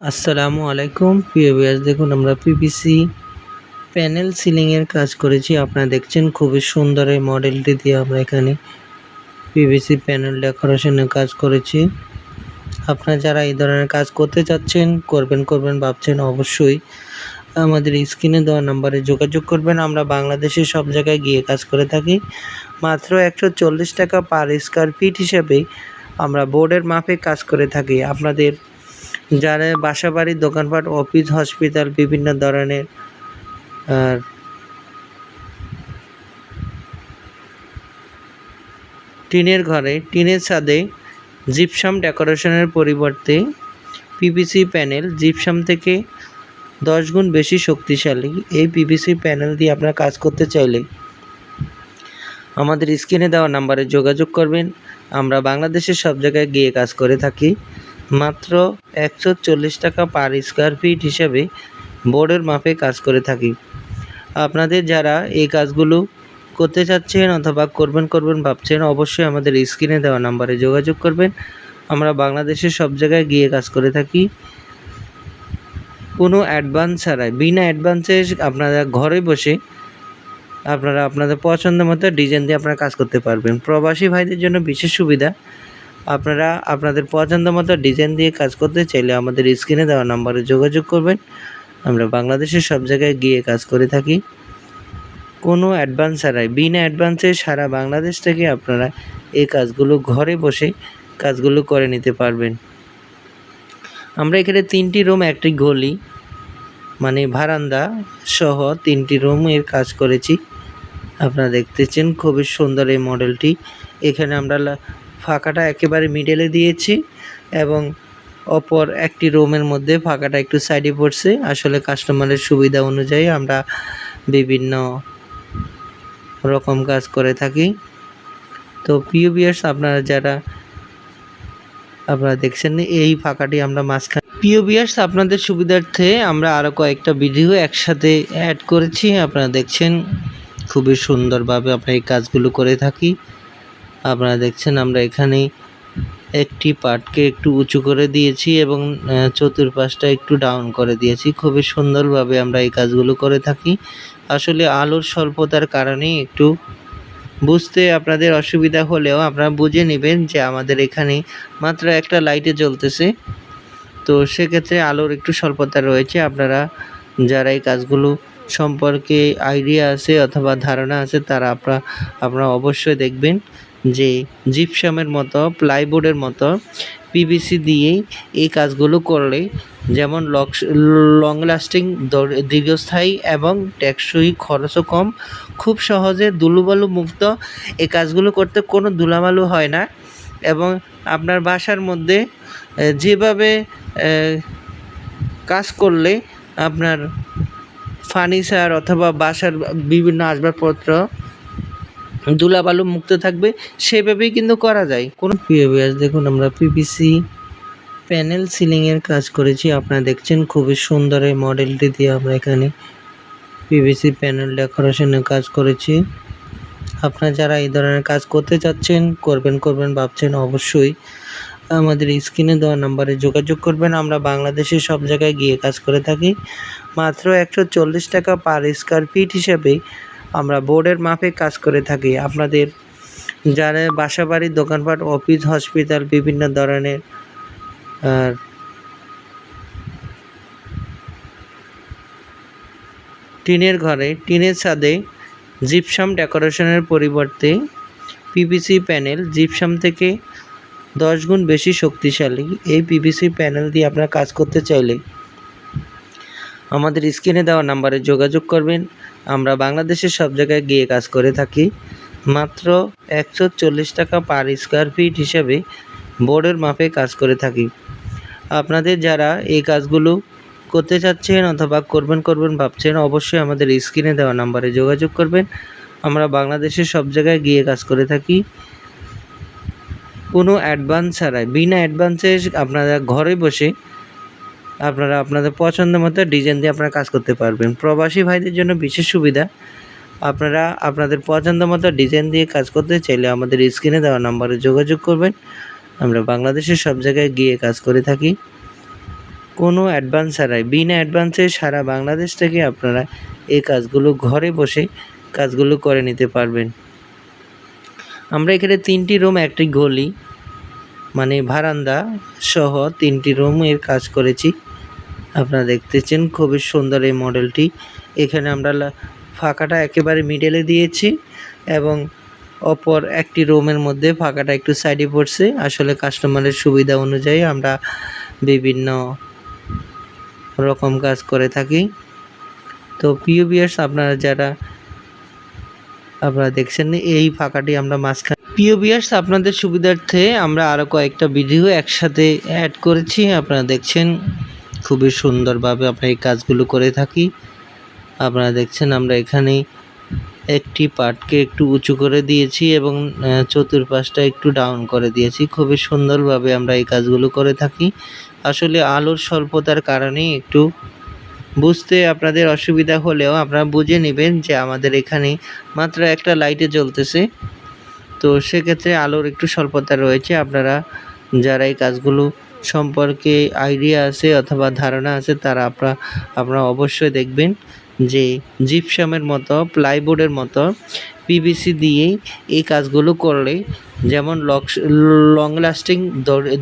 আসসালামু আলাইকুম প্রিয় ভিউয়ার্স, দেখুন আমরা পিভিসি প্যানেল সিলিং এর কাজ করেছি। আপনারা দেখছেন খুবই সুন্দর এই মডেলটি দিয়ে আমরা এখানে পিভিসি প্যানেল ডেকোরেশনের কাজ করেছি। আপনারা যারা এই ধরনের কাজ করতে চাচ্ছেন, করবেন ভাবছেন, অবশ্যই আমাদের স্ক্রিনে দেওয়া নাম্বারে যোগাযোগ করবেন। আমরা বাংলাদেশের সব জায়গায় গিয়ে কাজ করে থাকি। মাত্র 140 টাকা পার স্কয়ার ফিট হিসেবে আমরা বোর্ডের মাপে কাজ করে থাকি। আপনাদের যারা বাসাবাড়ি, দোকানপাট, অফিস, হসপিটাল, বিভিন্ন ধরনের টিনের ঘরে, টিনের ছাদে জিপসাম ডেকোরেশনের পরিবর্তে পিভিসি প্যানেল জিপসাম থেকে 10 গুণ বেশি শক্তিশালী এই পিভিসি প্যানেল দিয়ে আপনারা কাজ করতে চাইলে আমাদের স্ক্রিনে দেওয়া নাম্বারে যোগাযোগ করবেন। আমরা বাংলাদেশের সব জায়গায় গিয়ে কাজ করে থাকি। মাত্র 140 টাকা পার স্কয়ার ফিট হিসাবে বোর্ডের মাপে কাজ করে থাকি। আপনাদের যারা এই কাজগুলো করতে চাচ্ছেন অথবা করবেন ভাবছেন, অবশ্যই আমাদের স্ক্রিনে দেওয়া নাম্বারে যোগাযোগ করবেন। আমরা বাংলাদেশের সব জায়গায় গিয়ে কাজ করে থাকি কোনো অ্যাডভান্স ছাড়াই। বিনা অ্যাডভান্সে আপনারা ঘরে বসে আপনারা আপনাদের পছন্দ মতো ডিজাইন দিয়ে আপনারা কাজ করতে পারবেন। প্রবাসী ভাইদের জন্য বিশেষ সুবিধা, আপনারা আপনাদের পছন্দ মতো ডিজাইন দিয়ে কাজ করতে চাইলে আমাদের স্ক্রিনে দেওয়া নাম্বারে যোগাযোগ করবেন। আমরা বাংলাদেশের সব জায়গায় গিয়ে কাজ করে থাকি কোনো অ্যাডভান্স ছাড়াই। বিনা অ্যাডভান্সে সারা বাংলাদেশ থেকে আপনারা এই কাজগুলো ঘরে বসে কাজগুলো করে নিতে পারবেন। আমরা এখানে 3টি রুম, একটি গলি মানে বারান্দা সহ 3টি রুমের কাজ করেছি। আপনারা দেখতেছেন খুবই সুন্দর এই মডেলটি। এখানে আমরা ফাঁকাটা একেবারে মিডলে দিয়েছি এবং অপর একটি রুমের মধ্যে ফাঁকাটা একটু সাইডে পড়ছে। আসলে কাস্টমারের সুবিধা অনুযায়ী আমরা বিভিন্ন রকম কাজ করে থাকি। তো প্রিয় ভিউয়ার্স, আপনারা যারা দেখছেন এই ফাঁকাটি আমরা মাঝখানে। প্রিয় ভিউয়ার্স, আপনাদের সুবিধার্থে আমরা আরও কয়েকটা ভিডিও একসাথে অ্যাড করেছি। আপনারা দেখছেন খুবই সুন্দরভাবে আমরা এই কাজগুলো করে থাকি। আপনারা দেখছেন আমরা এখানে একটি পার্টকে একটু উঁচু করে দিয়েছি এবং চতুর্পাশটা একটু ডাউন করে দিয়েছি। খুবই সুন্দরভাবে আমরা এই কাজগুলো করে থাকি। আসলে আলোর স্বল্পতার কারণে একটু বুঝতে আপনাদের অসুবিধা হলেও আপনারা বুঝে নেবেন যে আমাদের এখানে মাত্র একটা লাইটে জ্বলতেছে, তো সেক্ষেত্রে আলোর একটু স্বল্পতা রয়েছে। আপনারা যারা এই কাজগুলো সম্পর্কে আইডিয়া আছে অথবা ধারণা আছে তারা আপনারা অবশ্যই দেখবেন যে জিপসামের মতো, প্লাইবোর্ডের মতো পিভিসি দিয়েই এই কাজগুলো করলে যেমন লং লাস্টিং, দীর্ঘস্থায়ী এবং টেকসই, খরচও কম, খুব সহজে ধুলোবালু মুক্ত এই কাজগুলো করতে কোনো ধুলাবালু হয় না। এবং আপনার বাসার মধ্যে যেভাবে কাজ করলে আপনার ফার্নিচার অথবা বাসার বিভিন্ন আসবাবপত্র ধুলাবালু মুক্ত থাকবে সেভাবেই কিন্তু করা যায়। কোনো প্রিয় ভিউয়ার্স, দেখুন আমরা পিভিসি প্যানেল সিলিং এর কাজ করেছি। আপনারা দেখছেন খুবই সুন্দর এই মডেলটি দিয়ে আমরা এখানে পিভিসি প্যানেল ডেকোরেশনের কাজ করেছি। আপনারা যারা এই ধরনের কাজ করতে চাচ্ছেন, করবেন ভাবছেন, অবশ্যই আমাদের স্ক্রিনে দেওয়া নাম্বারে যোগাযোগ করবেন। আমরা বাংলাদেশের সব জায়গায় গিয়ে কাজ করে থাকি। মাত্র 140 টাকা পার স্কয়ার ফিট হিসেবে আমরা বোর্ডের মাপে কাজ করে থাকি। আপনাদের যারা বাসাবাড়ি, দোকানপাট, অফিস, হসপিটাল, বিভিন্ন ধরনের টিনের ঘরে, টিনের ছাদে জিপসাম ডেকোরেশনের পরিবর্তে পিভিসি প্যানেল জিপসাম থেকে 10 গুণ বেশি শক্তিশালী এই পিভিসি প্যানেল দিয়ে আপনারা কাজ করতে চাইলে আমাদের স্ক্রিনে দেওয়া নাম্বারে যোগাযোগ করবেন। আমরা বাংলাদেশের সব জায়গায় গিয়ে কাজ করে থাকি মাত্র 140 টাকা পার স্কয়ার ফিট হিসাবে বোর্ডের মাপে কাজ করে থাকি। আপনাদের যারা এই কাজগুলো করতে চাচ্ছেন অথবা করবেন ভাবছেন, অবশ্যই আমাদের স্ক্রিনে দেওয়া নাম্বারে যোগাযোগ করবেন। আমরা বাংলাদেশের সব জায়গায় গিয়ে কাজ করে থাকি কোনো অ্যাডভান্স ছাড়াই। বিনা অ্যাডভান্সে আপনারা ঘরে বসে আপনারা আপনাদের পছন্দ মতো ডিজাইন দিয়ে আপনারা কাজ করতে পারবেন। প্রবাসী ভাইদের জন্য বিশেষ সুবিধা, আপনারা আপনাদের পছন্দ মতো ডিজাইন দিয়ে কাজ করতে চাইলে আমাদের স্ক্রিনে দেওয়া নাম্বারে যোগাযোগ করবেন। আমরা বাংলাদেশের সব জায়গায় গিয়ে কাজ করে থাকি কোনো অ্যাডভান্স ছাড়াই, বিনা অ্যাডভান্সে সারা বাংলাদেশ থেকে আপনারা এই কাজগুলো ঘরে বসে কাজগুলো করে নিতে পারবেন। আমরা এখানে 3টি রুম, একটি গলি মানে বারান্দা সহ 3টি রুমের কাজ করেছি। আপনারা দেখতেছেন খুবই সুন্দর এই মডেলটি। এখানে আমরা ফাঁকাটা একেবারে মিডলে দিয়েছি এবং অপর একটি রুমের মধ্যে ফাঁকাটা একটু সাইডে পড়ছে। আসলে কাস্টমারের সুবিধা অনুযায়ী আমরা বিভিন্ন রকম কাজ করে থাকি। তো প্রিয় ভিউয়ার্স, আপনারা দেখছেন এই ফাঁকাটি আমরা মাঝখানে। প্রিয় ভিউয়ার্স, আপনাদের সুবিধার্থে আমরা আরও কয়েকটা ভিডিও একসাথে অ্যাড করেছি। আপনারা দেখছেন খুবই সুন্দরভাবে আমরা এই কাজগুলো করে থাকি। আপনারা দেখছেন আমরা এখানে একটি পার্টকে একটু উঁচু করে দিয়েছি এবং চতুর্পাশটা একটু ডাউন করে দিয়েছি। খুবই সুন্দরভাবে আমরা এই কাজগুলো করে থাকি। আসলে আলোর স্বল্পতার কারণে একটু বুঝতে আপনাদের অসুবিধা হলেও আপনারা বুঝে নেবেন যে আমাদের এখানে মাত্র একটা লাইটে জ্বলতেছে, তো সেক্ষেত্রে আলোর একটু স্বল্পতা রয়েছে। আপনারা যারা এই কাজগুলো সম্পর্কে আইডিয়া আছে অথবা ধারণা আছে তারা আপনারা অবশ্যই দেখবেন যে জিপসামের মতো, প্লাইবোর্ডের মতো পিভিসি দিয়েই এই কাজগুলো করলে যেমন লং লাস্টিং,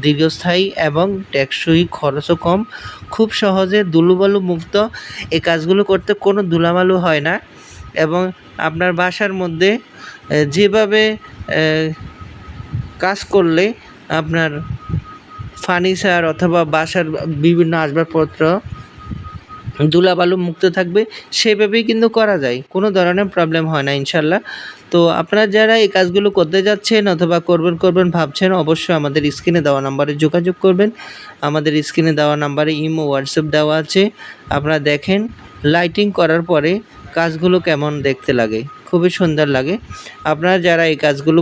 দীর্ঘস্থায়ী এবং টেকসই, খরচও কম, খুব সহজে ধুলোবালু মুক্ত এই কাজগুলো করতে কোনো ধুলাবালু হয় না। এবং আপনার বাসার মধ্যে যেভাবে কাজ করলে আপনার ফার্নিচার অথবা বাসার বিভিন্ন আসবাবপত্র ধুলাবালু মুক্ত থাকবে সেভাবেই কিন্তু করা যায়, কোনো ধরনের প্রবলেম হয় না ইনশাল্লাহ। তো আপনারা যারা এই কাজগুলো করতে যাচ্ছেন অথবা করবেন ভাবছেন, অবশ্যই আমাদের স্ক্রিনে দেওয়া নাম্বারে যোগাযোগ করবেন। আমাদের স্ক্রিনে দেওয়া নাম্বারে ইমো, হোয়াটসঅ্যাপ দেওয়া আছে। আপনারা দেখেন লাইটিং করার পরে কাজগুলো কেমন দেখতে লাগে, খুবই সুন্দর লাগে। আপনারা যারা এই কাজগুলো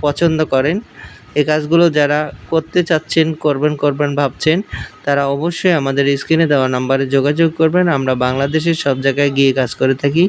পছন্দ করেন, এই কাজগুলো যারা করতে চাচ্ছেন, করবেন ভাবছেন, তারা অবশ্যই আমাদের স্ক্রিনে দেওয়া নাম্বারে যোগাযোগ করবেন। আমরা বাংলাদেশের সব জায়গায় গিয়ে কাজ করে থাকি।